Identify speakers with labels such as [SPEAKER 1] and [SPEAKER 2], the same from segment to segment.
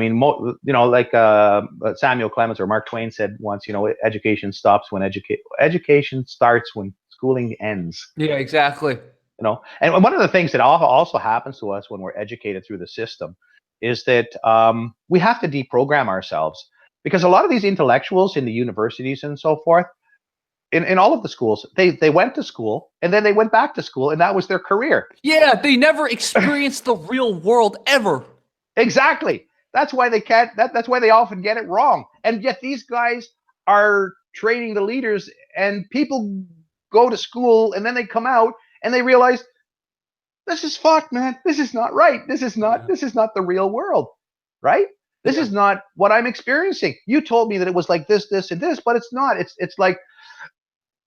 [SPEAKER 1] mean, like Samuel Clemens or Mark Twain said once, education stops when education starts when schooling ends.
[SPEAKER 2] Yeah, exactly.
[SPEAKER 1] And one of the things that also happens to us when we're educated through the system is that we have to deprogram ourselves, because a lot of these intellectuals in the universities and so forth, in all of the schools, they went to school and then they went back to school and that was their career.
[SPEAKER 2] Yeah, they never experienced the real world ever.
[SPEAKER 1] Exactly. That's why they can't. That's why they often get it wrong. And yet these guys are training the leaders, and people go to school and then they come out and they realize this is fucked, man. This is not right. This is not.
[SPEAKER 2] Yeah.
[SPEAKER 1] This is not the real world, right? This is not what I'm experiencing. You told me that it was like this, this, and this, but it's not. It's like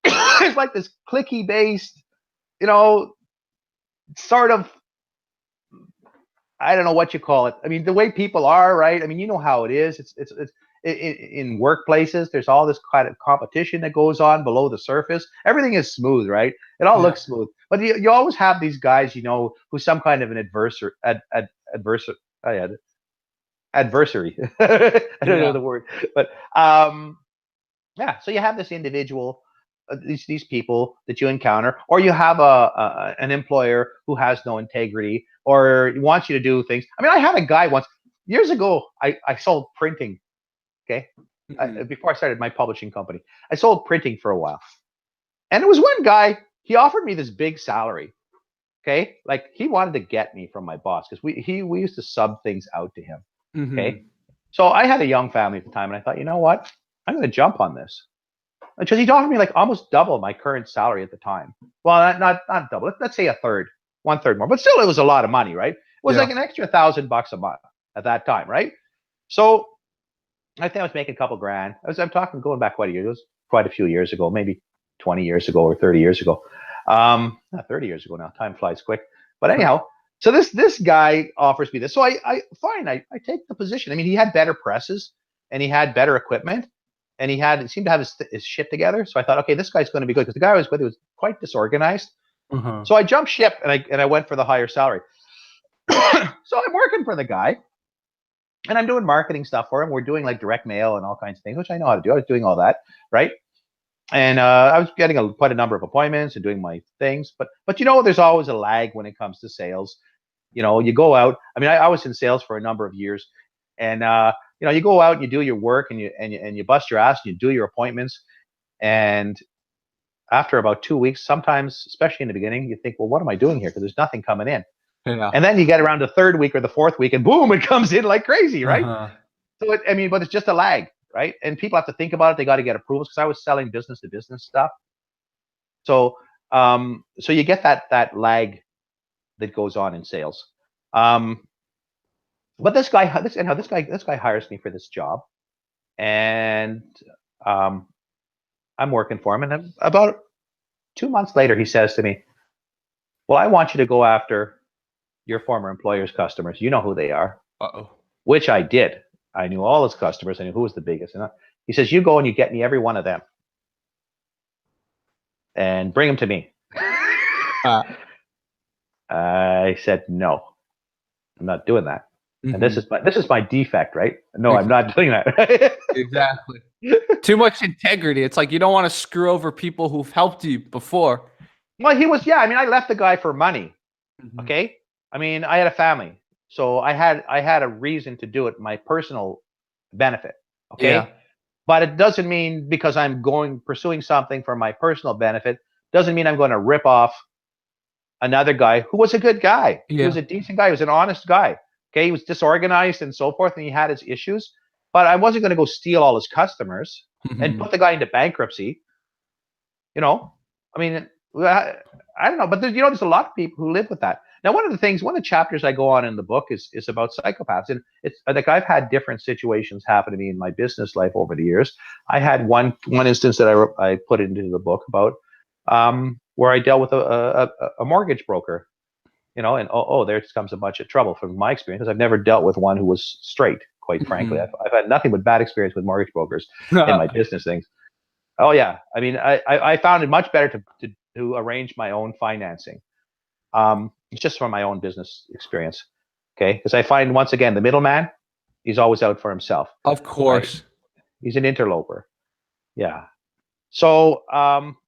[SPEAKER 1] it's like this clicky based, sort of, I don't know what you call it. I mean, the way people are, right? I mean, you know how it is. It's in workplaces. There's all this kind of competition that goes on below the surface. Everything is smooth, right? It all looks smooth, but you always have these guys, who's some kind of an adversary. Adversary. I don't know the word, but yeah. So you have this individual, these people that you encounter, or you have an employer who has no integrity or wants you to do things. I mean, I had a guy once years ago. I sold printing. Okay, before I started my publishing company, I sold printing for a while, and there was one guy. He offered me this big salary. Okay, like he wanted to get me from my boss because we used to sub things out to him. Okay, so I had a young family at the time, and I thought, you know what, I'm going to jump on this. Because he offered me like almost double my current salary at the time. Well, not double. Let's say one third more. But still, it was a lot of money, right? It was like an extra $1,000 a month at that time, right? So I think I was making a couple grand. I'm talking going back quite a year. It was quite a few years ago, maybe 20 years ago or 30 years ago. Not 30 years ago now. Time flies quick. But anyhow, so this guy offers me this. So I take the position. I mean, he had better presses and he had better equipment. And he seemed to have his shit together. So I thought, okay, this guy's going to be good, because the guy I was with was quite disorganized. So I jumped ship and I went for the higher salary. So I'm working for the guy, and I'm doing marketing stuff for him. We're doing like direct mail and all kinds of things, which I know how to do. I was doing all that, right? And I was getting quite a number of appointments and doing my things. But there's always a lag when it comes to sales. You go out. I mean, I was in sales for a number of years, and you go out and you do your work and you bust your ass and you do your appointments. And after about 2 weeks, sometimes, especially in the beginning, you think, well, what am I doing here? Because there's nothing coming in. Yeah. And then you get around the third week or the fourth week, and boom, it comes in like crazy, right? So but it's just a lag, right? And people have to think about it. They got to get approvals, because I was selling business to business stuff. So so you get that lag that goes on in sales. But this guy hires me for this job, and I'm working for him. And about 2 months later, he says to me, "Well, I want you to go after your former employer's customers. You know who they are." Which I did. I knew all his customers. I knew who was the biggest. And he says, "You go and you get me every one of them, and bring them to me." I said, "No, I'm not doing that." And this is my defect, right? No, I'm not doing that.
[SPEAKER 2] Exactly. Too much integrity. It's like you don't want to screw over people who've helped you before.
[SPEAKER 1] Well, I mean, I left the guy for money. Okay. I mean, I had a family, so I had a reason to do it, my personal benefit. Okay. Yeah. But it doesn't mean because I'm pursuing something for my personal benefit, doesn't mean I'm going to rip off another guy who was a good guy. Yeah. He was a decent guy. He was an honest guy. Okay, he was disorganized and so forth, and he had his issues. But I wasn't going to go steal all his customers and put the guy into bankruptcy. I mean, I don't know, but there's a lot of people who live with that. Now, one of the chapters I go on in the book is about psychopaths, and it's like I've had different situations happen to me in my business life over the years. I had one instance that I put into the book about where I dealt with a mortgage broker. And there comes a bunch of trouble from my experience, because I've never dealt with one who was straight, quite frankly. I've had nothing but bad experience with mortgage brokers in my business things. Oh yeah, I mean, I found it much better to arrange my own financing. It's just from my own business experience, okay? Because I find, once again, the middleman, He's always out for himself.
[SPEAKER 2] Of course.
[SPEAKER 1] Right? He's an interloper. Yeah. So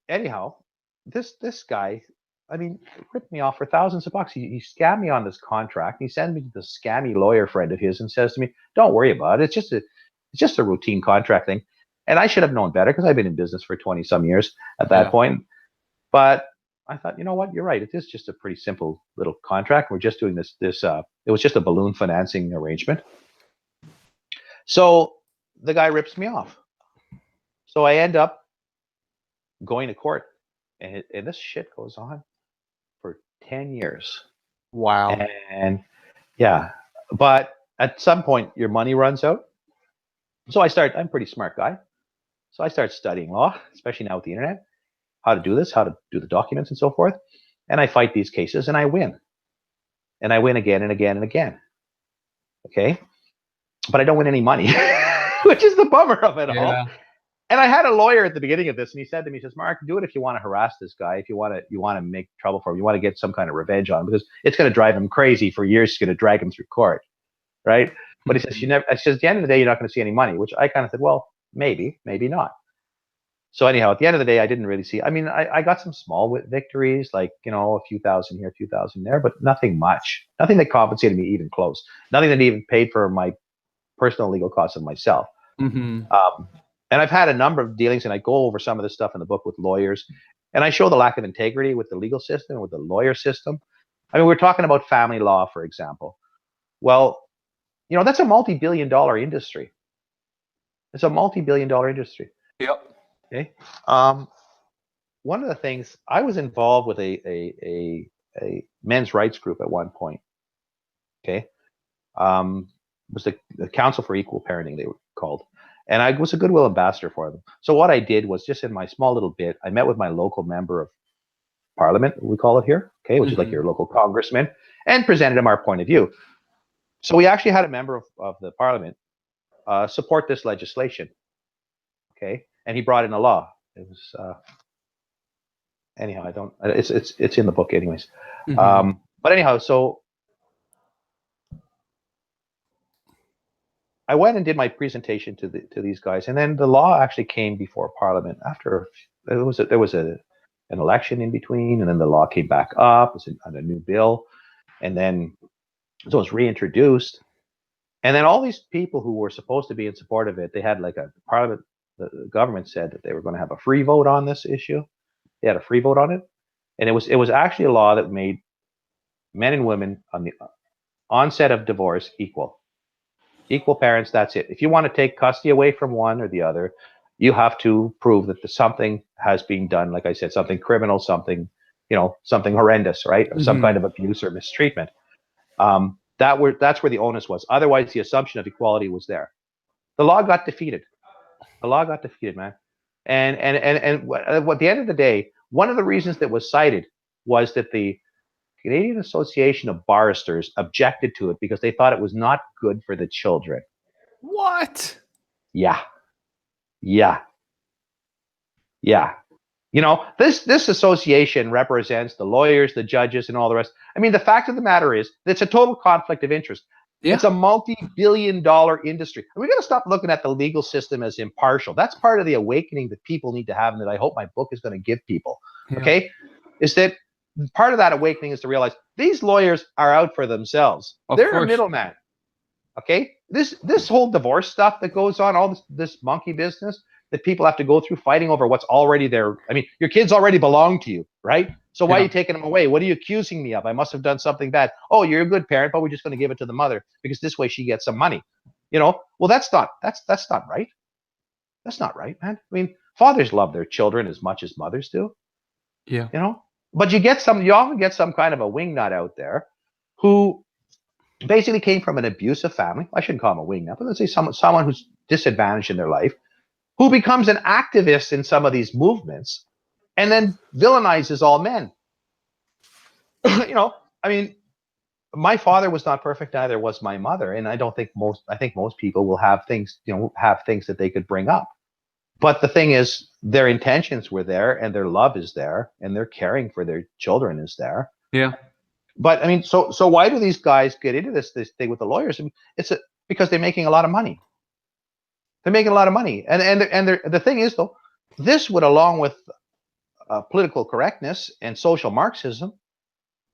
[SPEAKER 1] anyhow, this guy, I mean, ripped me off for thousands of bucks. He scammed me on this contract. He sent me to the scammy lawyer friend of his and says to me, "Don't worry about it. It's just a routine contract thing." And I should have known better because I've been in business for 20 some years at that point. But I thought, you know what? You're right. It is just a pretty simple little contract. We're just doing this. It was just a balloon financing arrangement. So the guy rips me off. So I end up going to court, and this shit goes on for 10 years.
[SPEAKER 2] Wow.
[SPEAKER 1] And yeah, but at some point your money runs out. So I'm a pretty smart guy. So I start studying law, especially now with the internet, how to do this, how to do the documents and so forth. And I fight these cases and I win. And I win again and again and again. Okay. But I don't win any money, which is the bummer of it all. And I had a lawyer at the beginning of this, and he said to me, he says, "Mark, do it if you want to harass this guy, if you want to make trouble for him, you want to get some kind of revenge on him, because it's going to drive him crazy for years. It's going to drag him through court, right?" But he says, I says, at the end of the day, you're not going to see any money, which I kind of said, well, maybe not. So anyhow, at the end of the day, I didn't really see. I mean, I got some small victories, like, a few thousand here, a few thousand there, but nothing much, nothing that compensated me even close, nothing that even paid for my personal legal costs of myself. And I've had a number of dealings, and I go over some of this stuff in the book with lawyers, and I show the lack of integrity with the legal system, with the lawyer system. I mean, we're talking about family law, for example. Well, that's a multi-billion-dollar industry. It's a multi-billion-dollar industry.
[SPEAKER 2] Yep.
[SPEAKER 1] Okay. One of the things, I was involved with a men's rights group at one point. Okay. It was the Council for Equal Parenting, they were called. And I was a goodwill ambassador for them. So what I did was, just in my small little bit, I met with my local member of parliament, we call it here, okay, which is like your local congressman, and presented him our point of view. So we actually had a member of the parliament support this legislation, okay, and he brought in a law. It was anyhow, it's in the book anyways. But anyhow, so I went and did my presentation to these guys, and then the law actually came before Parliament after there was an election in between, and then the law came back up. It was on a new bill, and then so it was reintroduced, and then all these people who were supposed to be in support of it, they had like a Parliament. The government said that they were going to have a free vote on this issue. They had a free vote on it, and it was actually a law that made men and women on the onset of divorce equal parents. That's it. If you want to take custody away from one or the other, you have to prove that something has been done. Like I said, something criminal, something horrendous, right? Or some kind of abuse or mistreatment. That's where the onus was. Otherwise, the assumption of equality was there. The law got defeated. Man. And at the end of the day, one of the reasons that was cited was that the Canadian Association of Barristers objected to it because they thought it was not good for the children.
[SPEAKER 2] What?
[SPEAKER 1] Yeah. This association represents the lawyers, the judges, and all the rest. I mean, the fact of the matter is, it's a total conflict of interest. Yeah. It's a multi-billion-dollar industry. And we got to stop looking at the legal system as impartial. That's part of the awakening that people need to have, and that I hope my book is going to give people. Yeah. Okay, is that part of that awakening is to realize these lawyers are out for themselves. They're a middleman. Okay, this whole divorce stuff that goes on, all this monkey business that people have to go through fighting over what's already there. I mean, your kids already belong to you, right? So why are you taking them away? What are you accusing me of? I must have done something bad. Oh, you're a good parent, but we're just going to give it to the mother because this way she gets some money. Well, that's not right. That's not right, man. I mean, fathers love their children as much as mothers do.
[SPEAKER 2] Yeah.
[SPEAKER 1] But you often get some kind of a wingnut out there who basically came from an abusive family. I shouldn't call him a wingnut, but let's say someone who's disadvantaged in their life, who becomes an activist in some of these movements, and then villainizes all men. I mean, my father was not perfect, neither was my mother, and I think most people will have things that they could bring up. But the thing is, their intentions were there, and their love is there, and their caring for their children is there.
[SPEAKER 2] Yeah.
[SPEAKER 1] But I mean, so why do these guys get into this thing with the lawyers? I mean, because they're making a lot of money. They're making a lot of money, and the thing is though, this would, along with political correctness and social Marxism,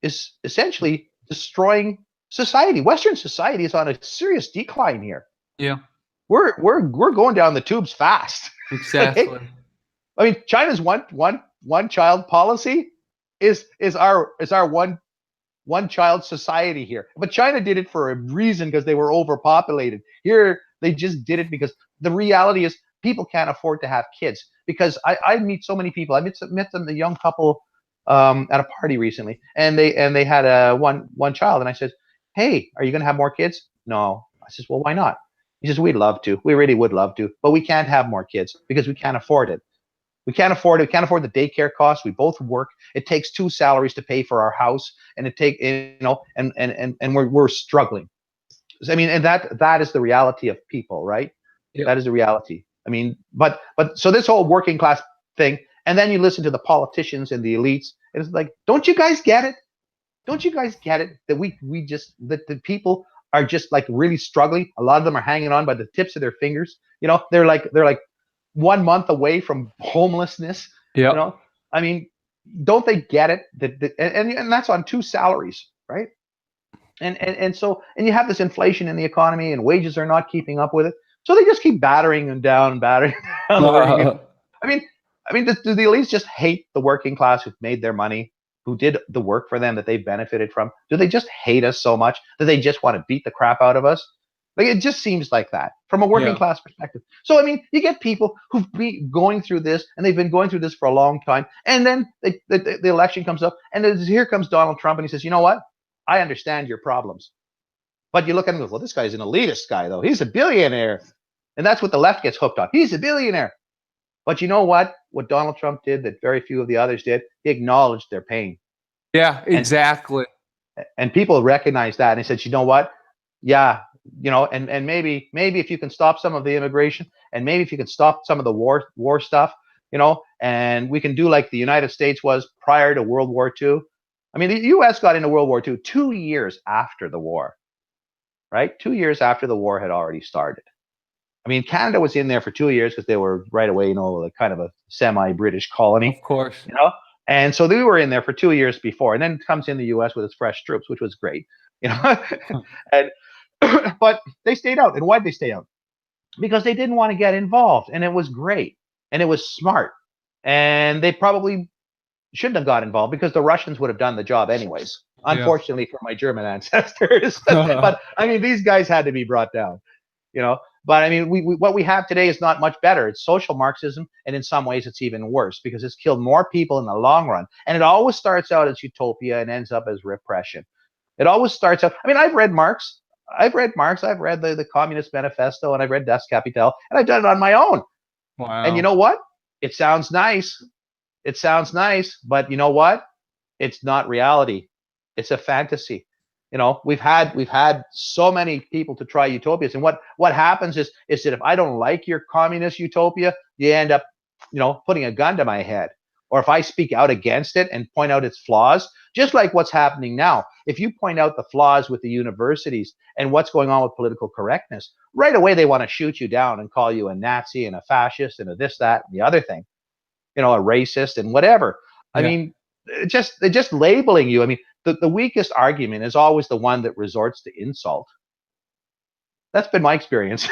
[SPEAKER 1] is essentially destroying society. Western society is on a serious decline here.
[SPEAKER 2] Yeah.
[SPEAKER 1] We're going down the tubes fast.
[SPEAKER 2] Exactly.
[SPEAKER 1] Okay? I mean, China's one child policy is our one child society here. But China did it for a reason, because they were overpopulated. Here, they just did it because the reality is people can't afford to have kids. Because I meet so many people. I met them, a young couple at a party recently, and they had one child, and I said, "Hey, are you going to have more kids?" "No." I says, "Well, why not?" He says, "We'd love to. We really would love to, but we can't have more kids because we can't afford it. We can't afford it. We can't afford the daycare costs. We both work. It takes 2 salaries to pay for our house, and and we're struggling." I mean, and that is the reality of people, right?
[SPEAKER 2] Yep.
[SPEAKER 1] That is the reality. I mean, but so this whole working class thing, and then you listen to the politicians and the elites, and it's like, don't you guys get it? Don't you guys get it that that the people are just like really struggling? A lot of them are hanging on by the tips of their fingers. They're like 1 month away from homelessness.
[SPEAKER 2] Yeah.
[SPEAKER 1] I mean, don't they get it? And that's on 2 salaries, right? And you have this inflation in the economy, and wages are not keeping up with it. So they just keep battering them down, battering down the working people. I mean, do the elites just hate the working class who've made their money, who did the work for them that they've benefited from? Do they just hate us so much that they just want to beat the crap out of us? Like, it just seems like that from a working class perspective. So, I mean, you get people who've been going through this, and they've been going through this for a long time. And then the election comes up, and here comes Donald Trump, and he says, "You know what? I understand your problems." But you look at him and go, "Well, this guy's an elitist guy, though. He's a billionaire." And that's what the left gets hooked on. He's a billionaire. But you know what? What Donald Trump did that very few of the others did, he acknowledged their pain.
[SPEAKER 2] Yeah, exactly.
[SPEAKER 1] And people recognized that, and he said, "You know what? Yeah, and maybe if you can stop some of the immigration, and maybe if you can stop some of the war stuff, and we can do like the United States was prior to World War II." I mean, the U.S. got into World War II 2 years after the war, right? 2 years after the war had already started. I mean, Canada was in there for 2 years because they were right away, kind of a semi-British colony.
[SPEAKER 2] Of course.
[SPEAKER 1] And so they were in there for 2 years before, and then comes in the U.S. with its fresh troops, which was great, and but they stayed out. And why'd they stay out? Because they didn't want to get involved, and it was great, and it was smart, and they probably shouldn't have got involved because the Russians would have done the job anyways. Unfortunately for my German ancestors, but I mean, these guys had to be brought down, But I mean, what we have today is not much better. It's social Marxism, and in some ways, it's even worse because it's killed more people in the long run. And it always starts out as utopia and ends up as repression. It always starts out. I mean, I've read Marx. I've read the Communist Manifesto, and I've read Das Kapital, and I've done it on my own.
[SPEAKER 2] Wow.
[SPEAKER 1] And you know what? It sounds nice. It sounds nice, but you know what? It's not reality. It's a fantasy. We've had so many people to try utopias, and what happens is that if I don't like your communist utopia, you end up, putting a gun to my head. Or if I speak out against it and point out its flaws, just like what's happening now, if you point out the flaws with the universities and what's going on with political correctness, right away they want to shoot you down and call you a Nazi and a fascist and a this, that, and the other thing, a racist and whatever. I mean, just labeling you. I mean, the weakest argument is always the one that resorts to insult. That's been my experience.